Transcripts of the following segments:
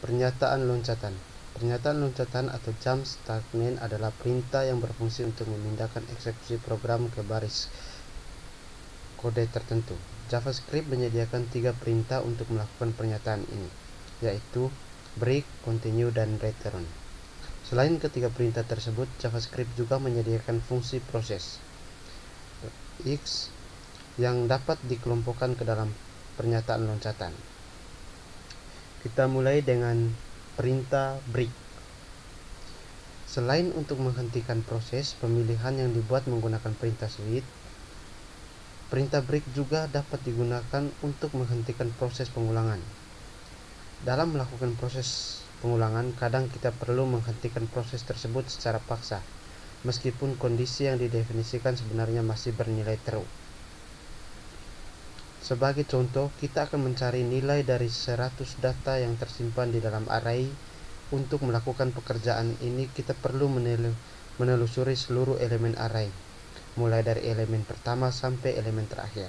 Pernyataan loncatan. Pernyataan loncatan atau jump statement adalah perintah yang berfungsi untuk memindahkan eksekusi program ke baris kode tertentu. JavaScript menyediakan 3 perintah untuk melakukan pernyataan ini, yaitu break, continue, dan return. Selain ketiga perintah tersebut, JavaScript juga menyediakan fungsi proses X yang dapat dikelompokkan ke dalam pernyataan loncatan. Kita mulai dengan perintah break. Selain untuk menghentikan proses pemilihan yang dibuat menggunakan perintah switch, perintah break juga dapat digunakan untuk menghentikan proses pengulangan. Dalam melakukan proses pengulangan, kadang kita perlu menghentikan proses tersebut secara paksa, meskipun kondisi yang didefinisikan sebenarnya masih bernilai true. Sebagai contoh, kita akan mencari nilai dari 100 data yang tersimpan di dalam array. Untuk melakukan pekerjaan ini, kita perlu menelusuri seluruh elemen array, mulai dari elemen pertama sampai elemen terakhir.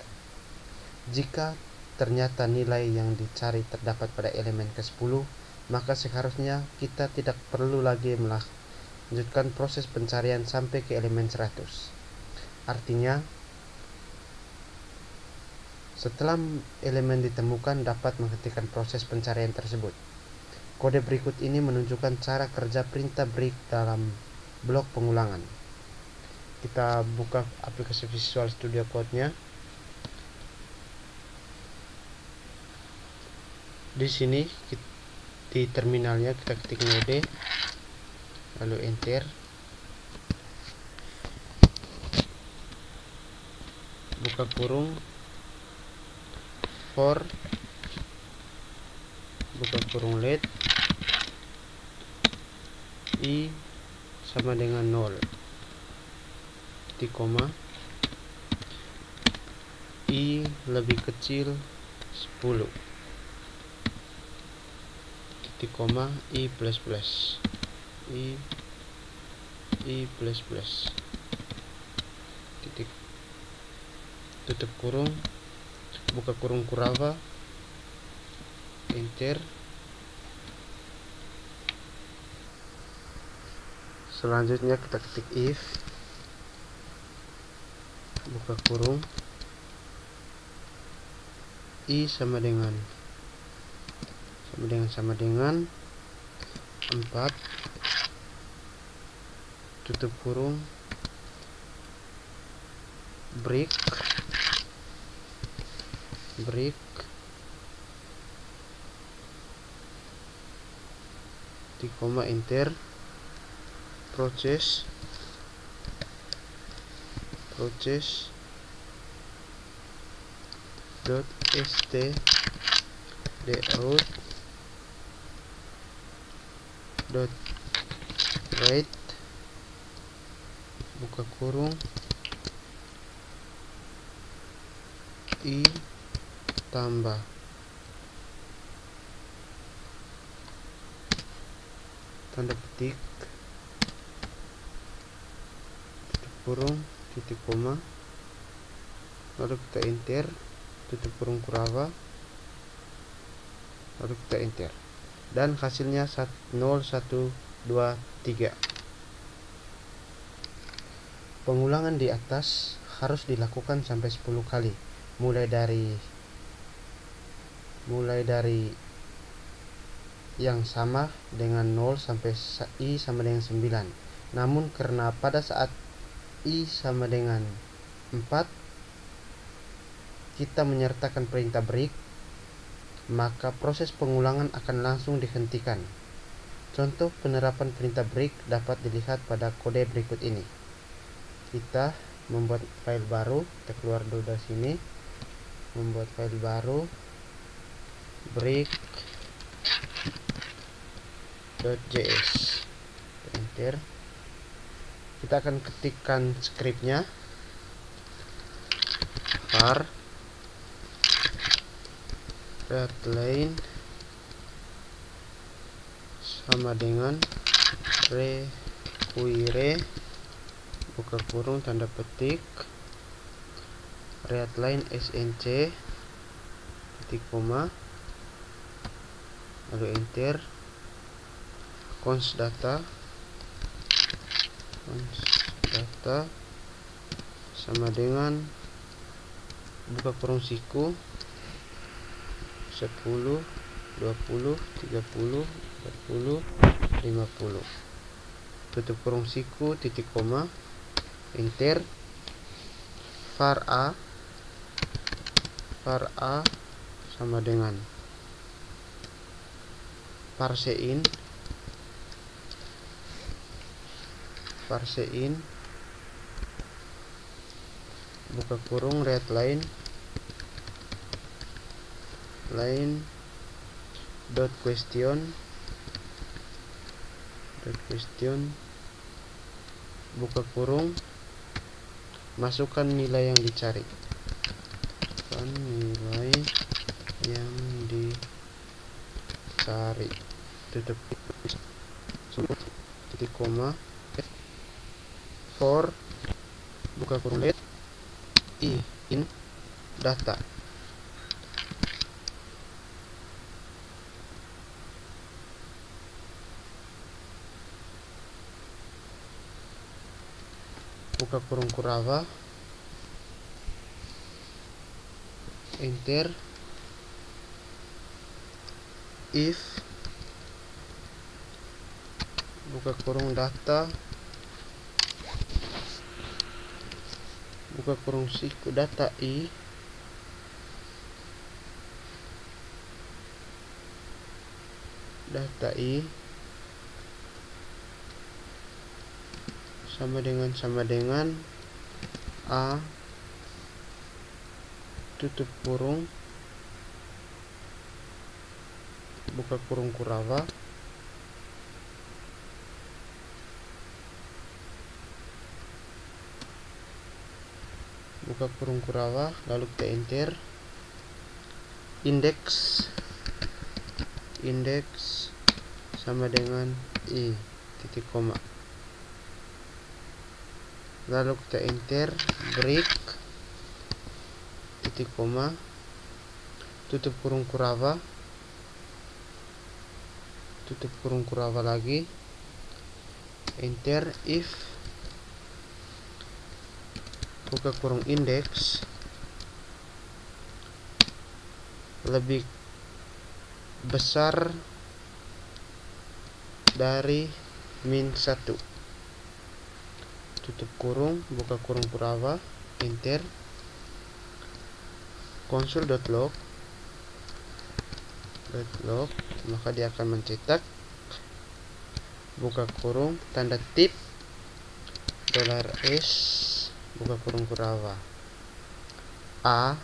Jika ternyata nilai yang dicari terdapat pada elemen ke-10, maka seharusnya kita tidak perlu lagi melanjutkan proses pencarian sampai ke elemen 100. Artinya, setelah elemen ditemukan dapat menghentikan proses pencarian tersebut. Kode berikut ini menunjukkan cara kerja perintah break dalam blok pengulangan. Kita buka aplikasi Visual Studio Code-nya. Di sini di terminalnya kita ketik node, lalu enter. Buka kurung for, buka kurung let, i sama dengan 0, titik koma, i lebih kecil 10, titik koma, i plus plus, i plus plus, titik, tutup kurung, buka kurung kurava, enter. Selanjutnya kita ketik if, buka kurung, i sama dengan 4, tutup kurung, break, titik koma, enter. Proses .stdout.write, buka kurung, i tambah tanda petik, tutup kurung, titik koma, lalu kita enter, tutup kurung kurava, lalu kita enter, dan hasilnya 0, 1, 2, 3. Pengulangan di atas harus dilakukan sampai 10 kali, mulai dari yang sama dengan 0 sampai i sama dengan 9. Namun karena pada saat i sama dengan 4 kita menyertakan perintah break, maka proses pengulangan akan langsung dihentikan. Contoh penerapan perintah break dapat dilihat pada kode berikut ini. Kita membuat file baru, kita keluar dulu dari sini, membuat file baru, break.js, enter. Kita akan ketikkan scriptnya, var readline sama dengan require, buka kurung, tanda petik, readline snc, titik koma, lalu enter. cons data sama dengan buka kurung siku 10, 20, 30, 40, 50, tutup kurung siku, titik koma, enter. var a sama dengan parseIn buka kurung readline dot question buka kurung, masukkan nilai yang dicari, tutup titik koma, for buka kurung let in data, buka kurung kurava, enter. If buka kurung data buka kurung siku data i sama dengan a tutup kurung buka kurung kurava, lalu kita enter. Indeks sama dengan i titik koma, lalu kita enter. Break titik koma, tutup kurung kurava lagi, enter. If buka kurung indeks lebih besar dari -1, tutup kurung buka kurung kurava, enter. Console.log, maka dia akan mencetak buka kurung tanda tip $s buka kurung kurava a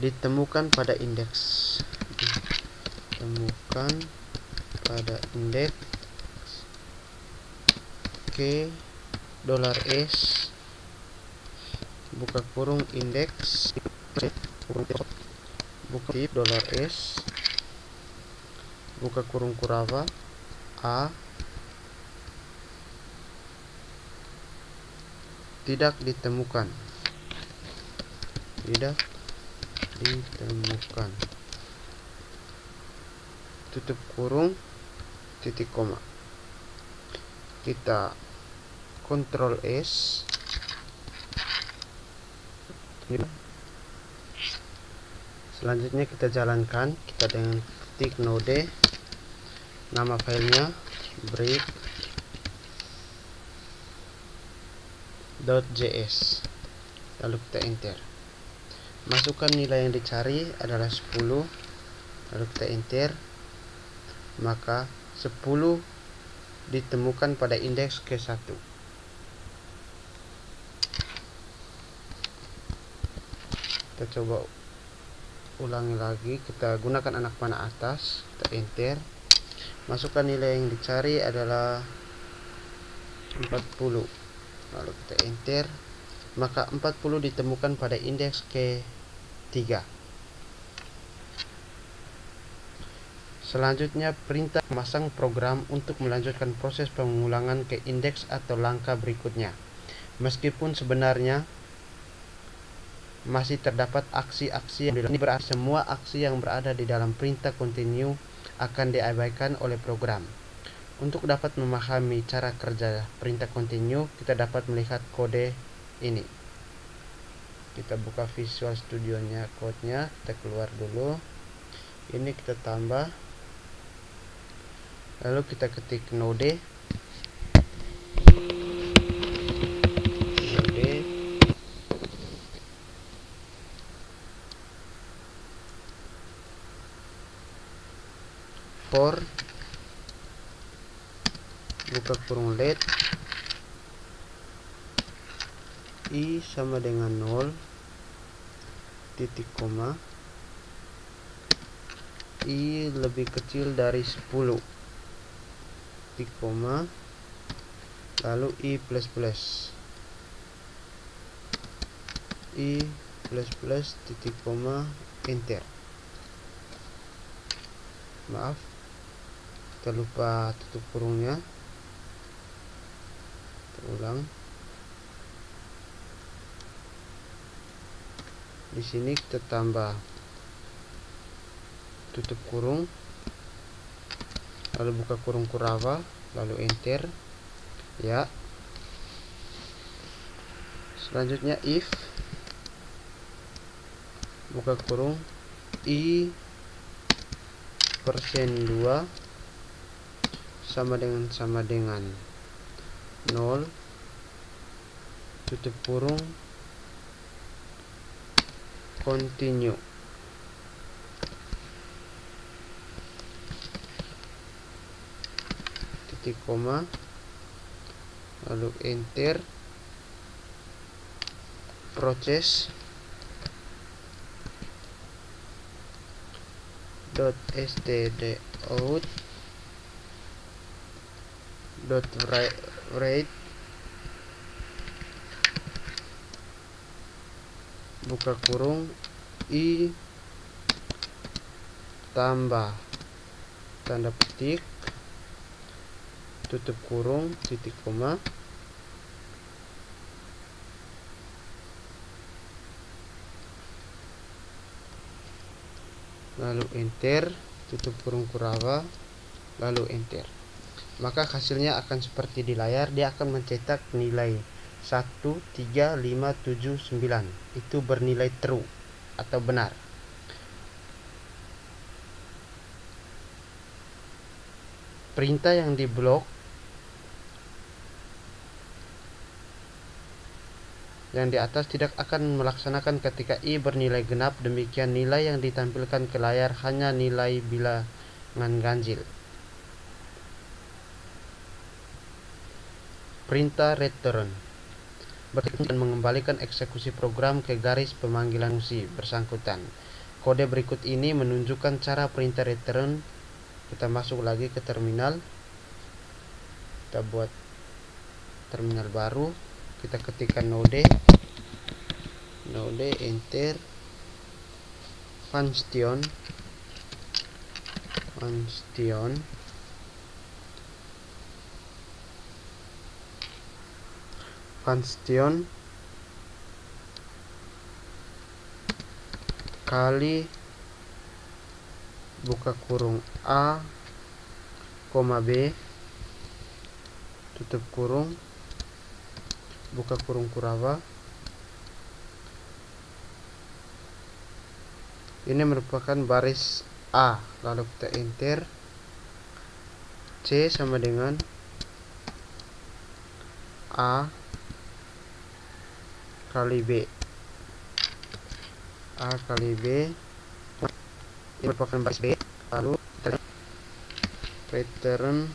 ditemukan pada indeks K $s buka kurung indeks buka tip $s buka kurung kurava a tidak ditemukan, tutup kurung titik koma. Kita Ctrl S, selanjutnya kita jalankan, kita dengan ketik node, nama filenya break.js, lalu kita enter. Masukkan nilai yang dicari adalah 10, lalu kita enter. Maka 10 ditemukan pada indeks ke-1. Kita coba ulangi lagi, kita gunakan anak panah atas, kita enter. Masukkan nilai yang dicari adalah 40, lalu kita enter. Maka 40 ditemukan pada indeks ke-3. Selanjutnya perintah memasang program untuk melanjutkan proses pengulangan ke indeks atau langkah berikutnya. Meskipun sebenarnya masih terdapat aksi-aksi yang dilakukan. Ini berarti semua aksi yang berada di dalam perintah continue akan diabaikan oleh program. Untuk dapat memahami cara kerja perintah continue, kita dapat melihat kode ini. Kita buka Visual Studio-nya, code-nya, kita keluar dulu. Ini kita tambah. Lalu kita ketik node. For buka kurung let i sama dengan 0 titik koma i lebih kecil dari 10 titik koma lalu i plus plus titik koma enter. Maaf, kita lupa tutup kurungnya. Ulang. Di sini kita tambah tutup kurung, lalu buka kurung Kurava, lalu enter. Ya. Selanjutnya if buka kurung i persen 2 sama dengan 0 tutup kurung continue. Titik koma lalu enter. Proses .stdout .write buka kurung i tambah tanda petik tutup kurung titik koma lalu enter, tutup kurung Kurava, lalu enter. Maka hasilnya akan seperti di layar. Dia akan mencetak nilai 13579. Itu bernilai true atau benar. Perintah yang diblok yang di atas tidak akan melaksanakan ketika i bernilai genap. Demikian nilai yang ditampilkan ke layar hanya nilai bilangan ganjil. Perintah return berfungsi dan mengembalikan eksekusi program ke garis pemanggilan fungsi bersangkutan. Kode berikut ini menunjukkan cara perintah return. Kita masuk lagi ke terminal. Kita buat terminal baru. Kita ketikkan node enter function kali buka kurung a, b tutup kurung buka kurung Kurava. Ini merupakan baris A, lalu kita enter. C sama dengan A kali B. A kali B. Ini merupakan baris B, lalu return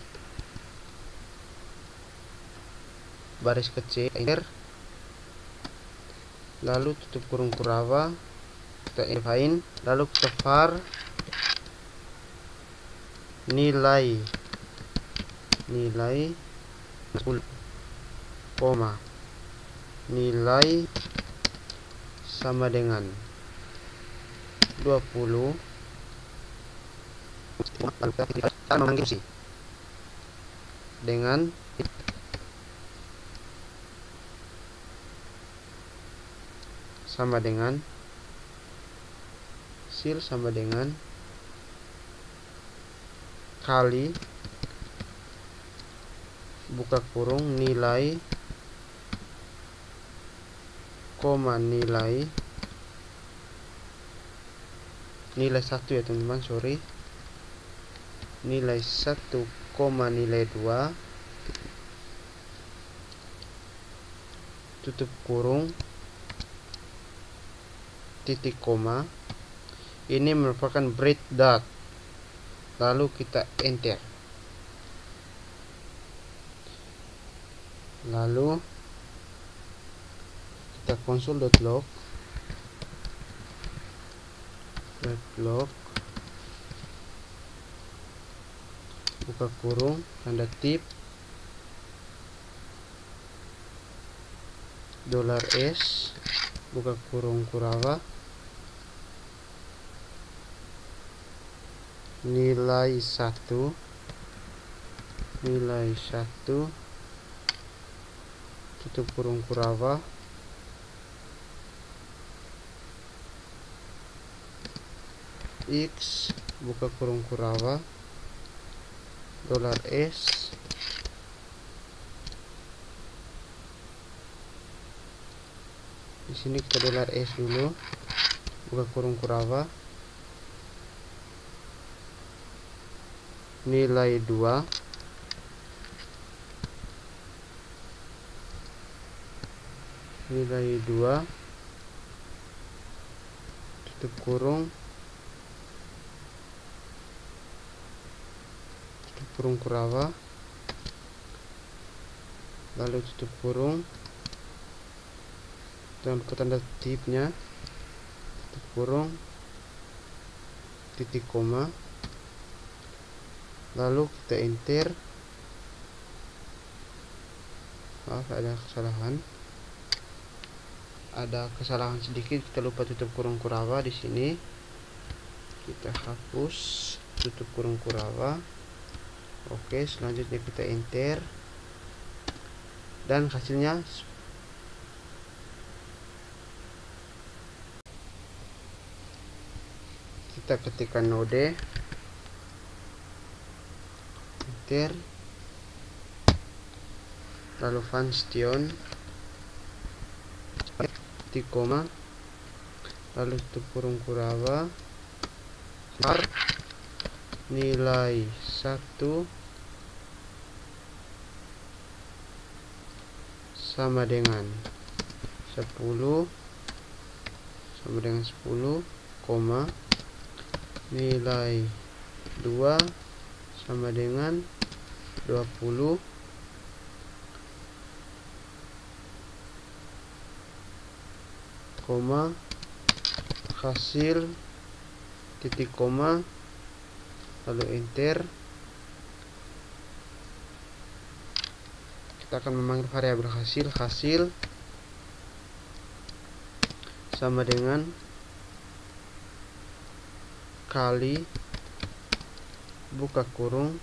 baris kecil enter, lalu tutup kurung Kurava, kita define, lalu kita var nilai 10, nilai sama dengan 20, lalu kita memanggil dengan . sama dengan hasil sama dengan kali buka kurung nilai koma nilai 1 ya teman-teman, nilai 1 koma nilai 2 tutup kurung titik koma. Ini merupakan break dot, lalu kita enter, lalu kita console.log buka kurung tanda tip $s buka kurung Kurava nilai 1 tutup kurung Kurava X buka kurung Kurava $s di sini kita $s dulu, buka kurung Kurava nilai 2 tutup kurung Kurava, lalu tutup kurung, jangan lupa tanda tipnya, tutup kurung titik koma, lalu kita enter. Maaf, ada kesalahan sedikit, kita lupa tutup kurung Kurava di sini. Kita hapus tutup kurung Kurava. Oke, selanjutnya kita enter dan hasilnya kita ketikkan node, enter, lalu function titik koma, lalu tutup kurung Kurava nilai 1 sama dengan 10 koma nilai 2 sama dengan 20 koma hasil titik koma, lalu enter. Kita akan memanggil variabel hasil sama dengan kali buka kurung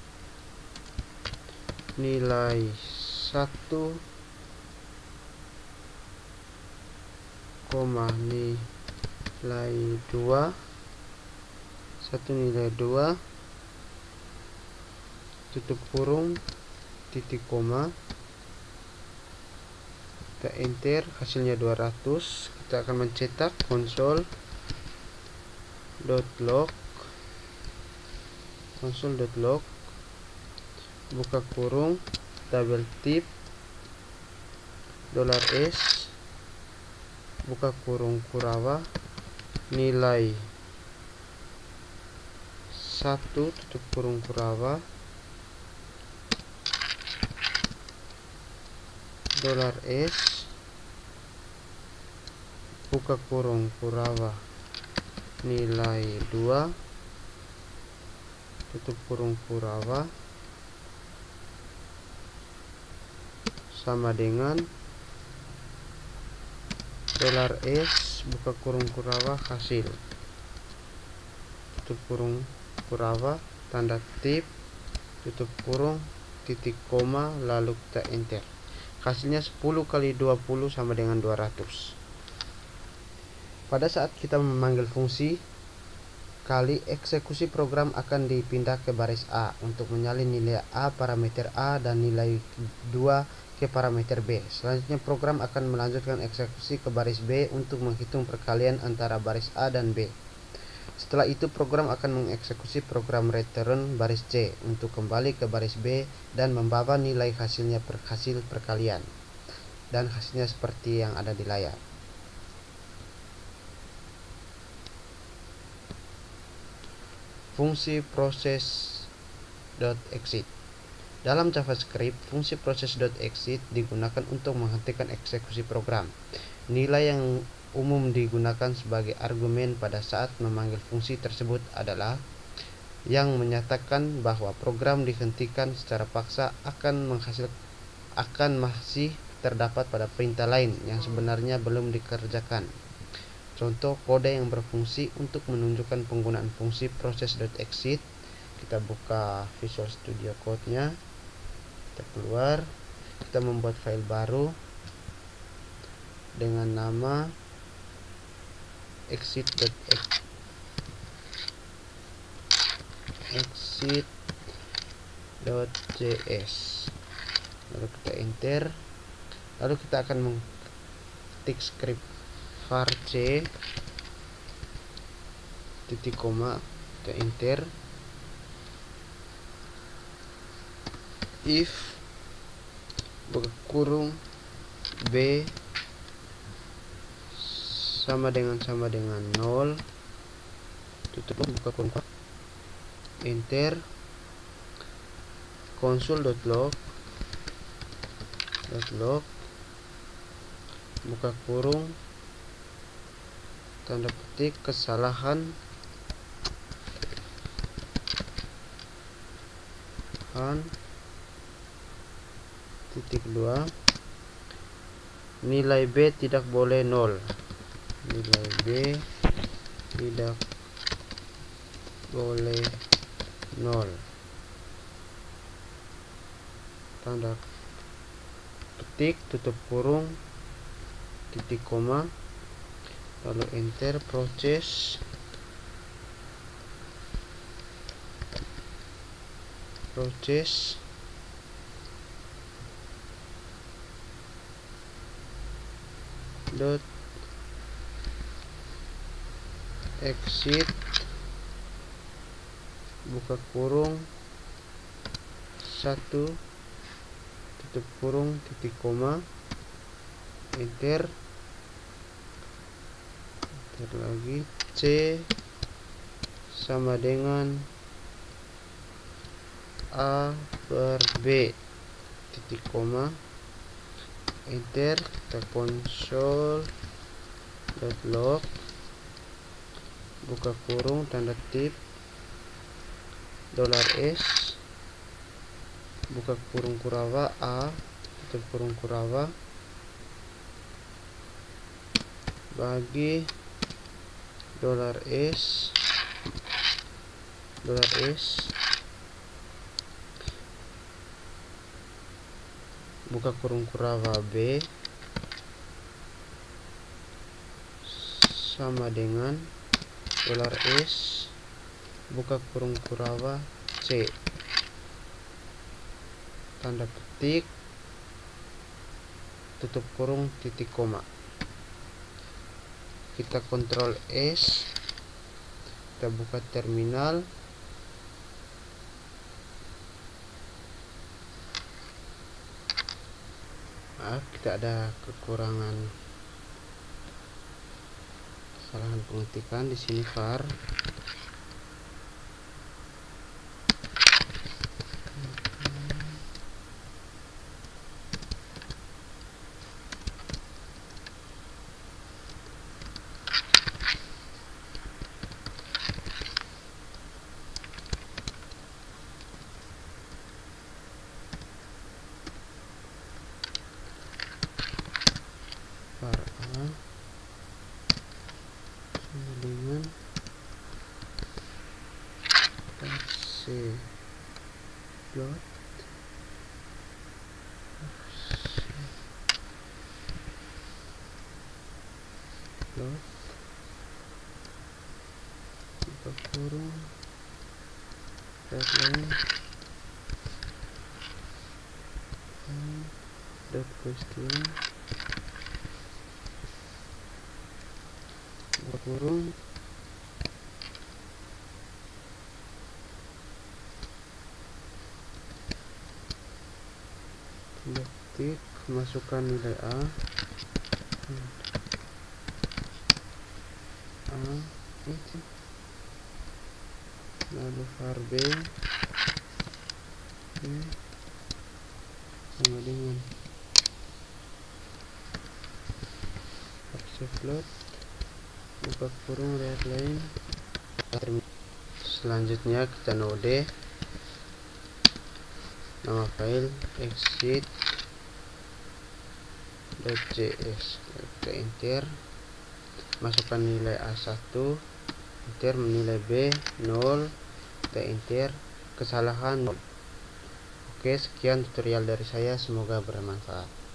nilai 1 koma nilai 2 tutup kurung titik koma, kita enter, hasilnya 200. Kita akan mencetak console.log buka kurung double tip $s buka kurung Kurava nilai 1 tutup kurung Kurava $s buka kurung Kurava nilai 2 tutup kurung Kurava sama dengan $s buka kurung Kurava hasil tutup kurung Kurava tanda tip tutup kurung titik koma, lalu kita enter. Hasilnya 10 kali 20 sama dengan 200. Pada saat kita memanggil fungsi kali, eksekusi program akan dipindah ke baris A untuk menyalin nilai A parameter A dan nilai 2 ke parameter B. Selanjutnya program akan melanjutkan eksekusi ke baris B untuk menghitung perkalian antara baris A dan B. Setelah itu program akan mengeksekusi program return baris C untuk kembali ke baris B dan membawa nilai hasil perkalian. Dan hasilnya seperti yang ada di layar. Fungsi process.exit. Dalam JavaScript, fungsi process.exit digunakan untuk menghentikan eksekusi program. Nilai yang umum digunakan sebagai argumen pada saat memanggil fungsi tersebut adalah yang menyatakan bahwa program dihentikan secara paksa akan masih terdapat pada perintah lain yang sebenarnya belum dikerjakan. Contoh kode yang berfungsi untuk menunjukkan penggunaan fungsi process.exit. Kita buka Visual Studio Code-nya, kita keluar, kita membuat file baru dengan nama exit.js. Lalu kita enter. Lalu kita akan mengetik script var c titik koma, kita enter. If buka kurung b sama dengan 0, tutup buka kurung, enter. Console.log buka kurung, tanda petik kesalahan titik 2, nilai B tidak boleh 0, nilai B tidak boleh 0, tanda petik tutup kurung titik koma, lalu enter. Process dot exit buka kurung 1 tutup kurung titik koma, enter lagi. C sama dengan A per B titik koma, enter. Kita console.log buka kurung tanda tip $s buka kurung kurawa A tutup kurung kurawa bagi $s buka kurung kurawa B sama dengan $s buka kurung kurawa C tanda petik tutup kurung titik koma. Kita Ctrl S, kita buka terminal, kita ada kekurangan kesalahan pengetikan di sini var A sama dengan C plot kurung readline dot question kurung detik, masukkan nilai A itu, lalu var B sama dengan accept float, buka kurung readline. Selanjutnya kita node nama file exit.js, kita enter, masukkan nilai A1, enter, nilai B 0, kita enter, kesalahan 0. Oke, sekian tutorial dari saya, semoga bermanfaat.